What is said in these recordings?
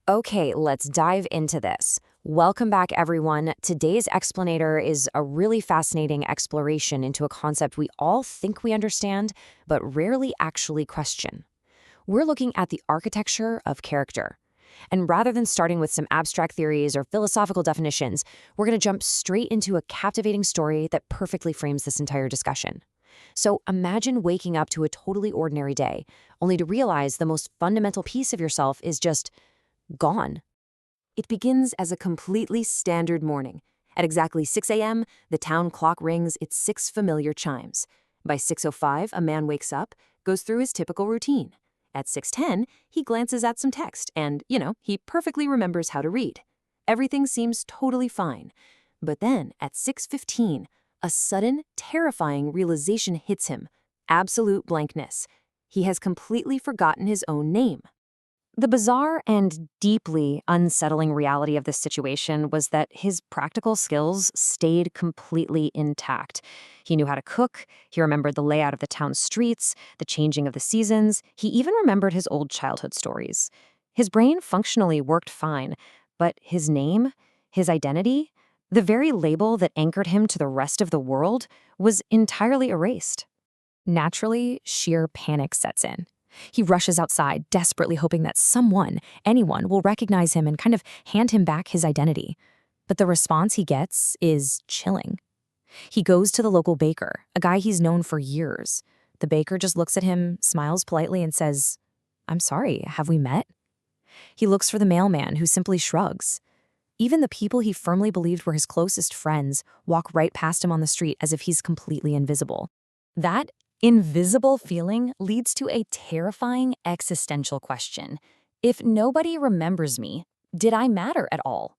Okay, let's dive into this. Welcome back, everyone. Today's explanator is a really fascinating exploration into a concept we all think we understand, but rarely actually question. We're looking at the architecture of character. And rather than starting with some abstract theories or philosophical definitions, we're going to jump straight into a captivating story that perfectly frames this entire discussion. So imagine waking up to a totally ordinary day, only to realize the most fundamental piece of yourself is just gone. It begins as a completely standard morning. At exactly 6 a.m., the town clock rings its six familiar chimes. By 6:05, a man wakes up, goes through his typical routine. At 6:10, he glances at some text and, he perfectly remembers how to read. Everything seems totally fine. But then, at 6:15, a sudden, terrifying realization hits him. Absolute blankness. He has completely forgotten his own name. The bizarre and deeply unsettling reality of this situation was that his practical skills stayed completely intact. He knew how to cook, he remembered the layout of the town's streets, the changing of the seasons, he even remembered his old childhood stories. His brain functionally worked fine, but his name, his identity, the very label that anchored him to the rest of the world, was entirely erased. Naturally, sheer panic sets in. He rushes outside, desperately hoping that someone, anyone, will recognize him and kind of hand him back his identity. But the response he gets is chilling. He goes to the local baker, a guy he's known for years. The baker just looks at him, smiles politely, and says, "I'm sorry, have we met?" He looks for the mailman, who simply shrugs. Even the people he firmly believed were his closest friends walk right past him on the street as if he's completely invisible. That invisible feeling leads to a terrifying existential question. If nobody remembers me, did I matter at all?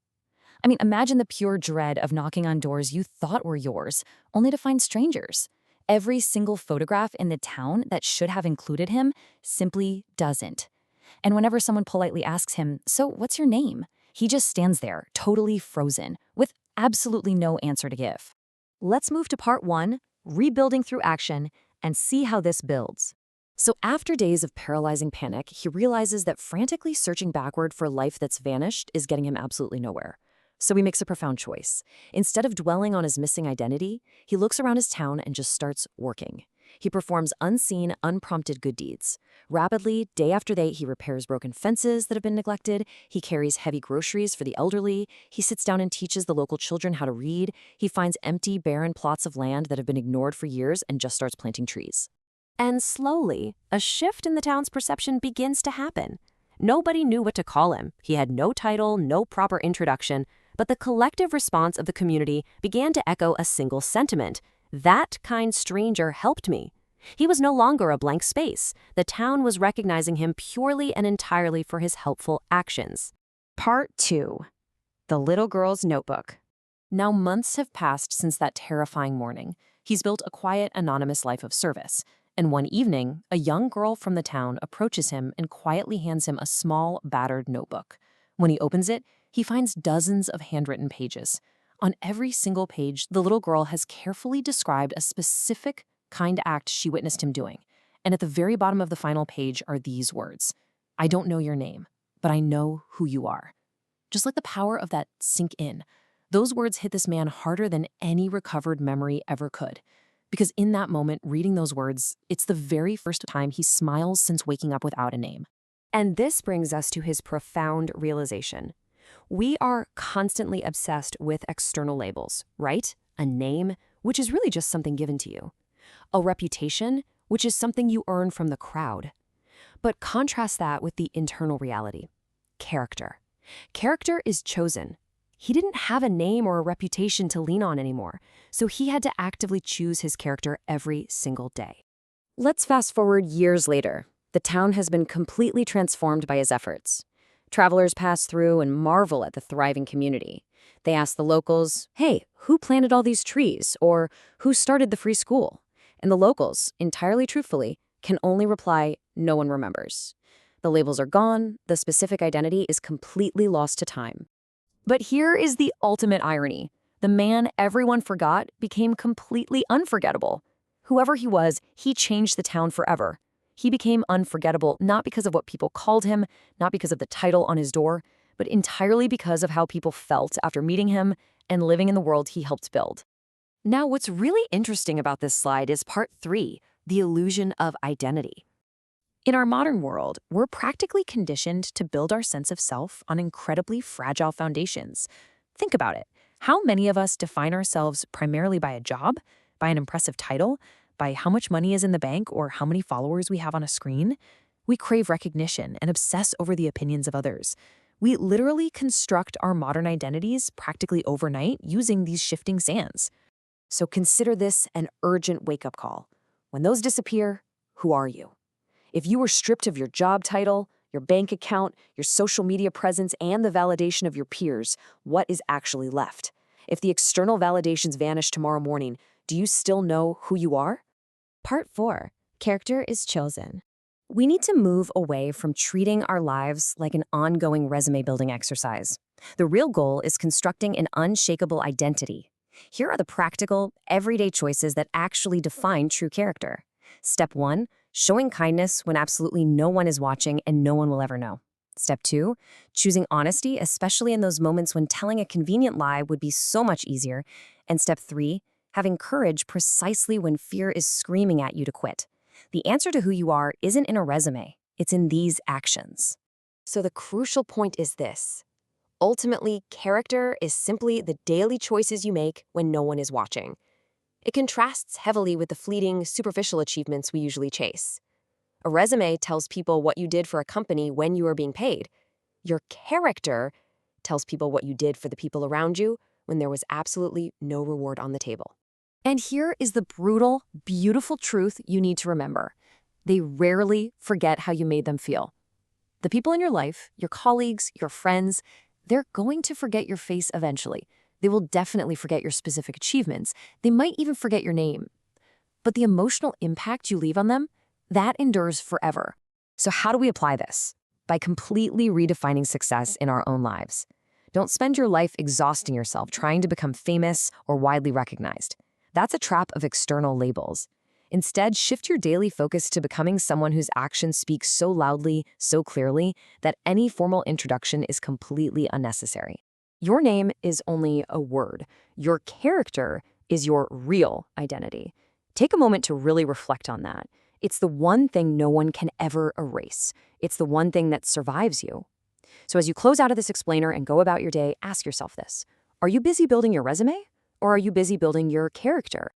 I mean, imagine the pure dread of knocking on doors you thought were yours, only to find strangers. Every single photograph in the town that should have included him simply doesn't. And whenever someone politely asks him, "So, what's your name?" he just stands there, totally frozen, with absolutely no answer to give. Let's move to part one, rebuilding through action, and see how this builds. So after days of paralyzing panic, he realizes that frantically searching backward for life that's vanished is getting him absolutely nowhere. So he makes a profound choice. Instead of dwelling on his missing identity, he looks around his town and just starts working. He performs unseen, unprompted good deeds. Rapidly, day after day, he repairs broken fences that have been neglected. He carries heavy groceries for the elderly. He sits down and teaches the local children how to read. He finds empty, barren plots of land that have been ignored for years and just starts planting trees. And slowly, a shift in the town's perception begins to happen. Nobody knew what to call him. He had no title, no proper introduction, but the collective response of the community began to echo a single sentiment. That kind stranger helped me. He was no longer a blank space. The town was recognizing him purely and entirely for his helpful actions. Part 2. The Little Girl's Notebook. Now months have passed since that terrifying morning. He's built a quiet, anonymous life of service. And one evening, a young girl from the town approaches him and quietly hands him a small, battered notebook. When he opens it, he finds dozens of handwritten pages. On every single page, the little girl has carefully described a specific kind act she witnessed him doing. And at the very bottom of the final page are these words: "I don't know your name, but I know who you are." Just let the power of that sink in. Those words hit this man harder than any recovered memory ever could. Because in that moment, reading those words, it's the very first time he smiles since waking up without a name. And this brings us to his profound realization. We are constantly obsessed with external labels, right? A name, which is really just something given to you. A reputation, which is something you earn from the crowd. But contrast that with the internal reality. Character. Character is chosen. He didn't have a name or a reputation to lean on anymore, so he had to actively choose his character every single day. Let's fast forward years later. The town has been completely transformed by his efforts. Travelers pass through and marvel at the thriving community. They ask the locals, "Hey, who planted all these trees?" or "Who started the free school?" And the locals, entirely truthfully, can only reply, "No one remembers." The labels are gone, the specific identity is completely lost to time. But here is the ultimate irony. The man everyone forgot became completely unforgettable. Whoever he was, he changed the town forever. He became unforgettable not because of what people called him, not because of the title on his door, but entirely because of how people felt after meeting him and living in the world he helped build. Now, what's really interesting about this slide is part 3, the illusion of identity. In our modern world, we're practically conditioned to build our sense of self on incredibly fragile foundations. Think about it. How many of us define ourselves primarily by a job, by an impressive title, by how much money is in the bank, or how many followers we have on a screen? We crave recognition and obsess over the opinions of others. We literally construct our modern identities practically overnight using these shifting sands. So consider this an urgent wake-up call. When those disappear, who are you? If you were stripped of your job title, your bank account, your social media presence, and the validation of your peers, what is actually left? If the external validations vanish tomorrow morning, do you still know who you are? Part 4. Character is chosen. We need to move away from treating our lives like an ongoing resume-building exercise. The real goal is constructing an unshakable identity. Here are the practical, everyday choices that actually define true character. Step 1. Showing kindness when absolutely no one is watching and no one will ever know. Step 2. Choosing honesty, especially in those moments when telling a convenient lie would be so much easier. And Step 3. Having courage precisely when fear is screaming at you to quit. The answer to who you are isn't in a resume, it's in these actions. So the crucial point is this. Ultimately, character is simply the daily choices you make when no one is watching. It contrasts heavily with the fleeting, superficial achievements we usually chase. A resume tells people what you did for a company when you are being paid. Your character tells people what you did for the people around you when there was absolutely no reward on the table. And here is the brutal, beautiful truth you need to remember. They rarely forget how you made them feel. The people in your life, your colleagues, your friends, they're going to forget your face eventually. They will definitely forget your specific achievements. They might even forget your name. But the emotional impact you leave on them, that endures forever. So how do we apply this? By completely redefining success in our own lives. Don't spend your life exhausting yourself trying to become famous or widely recognized. That's a trap of external labels. Instead, shift your daily focus to becoming someone whose actions speak so loudly, so clearly, that any formal introduction is completely unnecessary. Your name is only a word. Your character is your real identity. Take a moment to really reflect on that. It's the one thing no one can ever erase. It's the one thing that survives you. So as you close out of this explainer and go about your day, ask yourself this. Are you busy building your resume? Or are you busy building your character?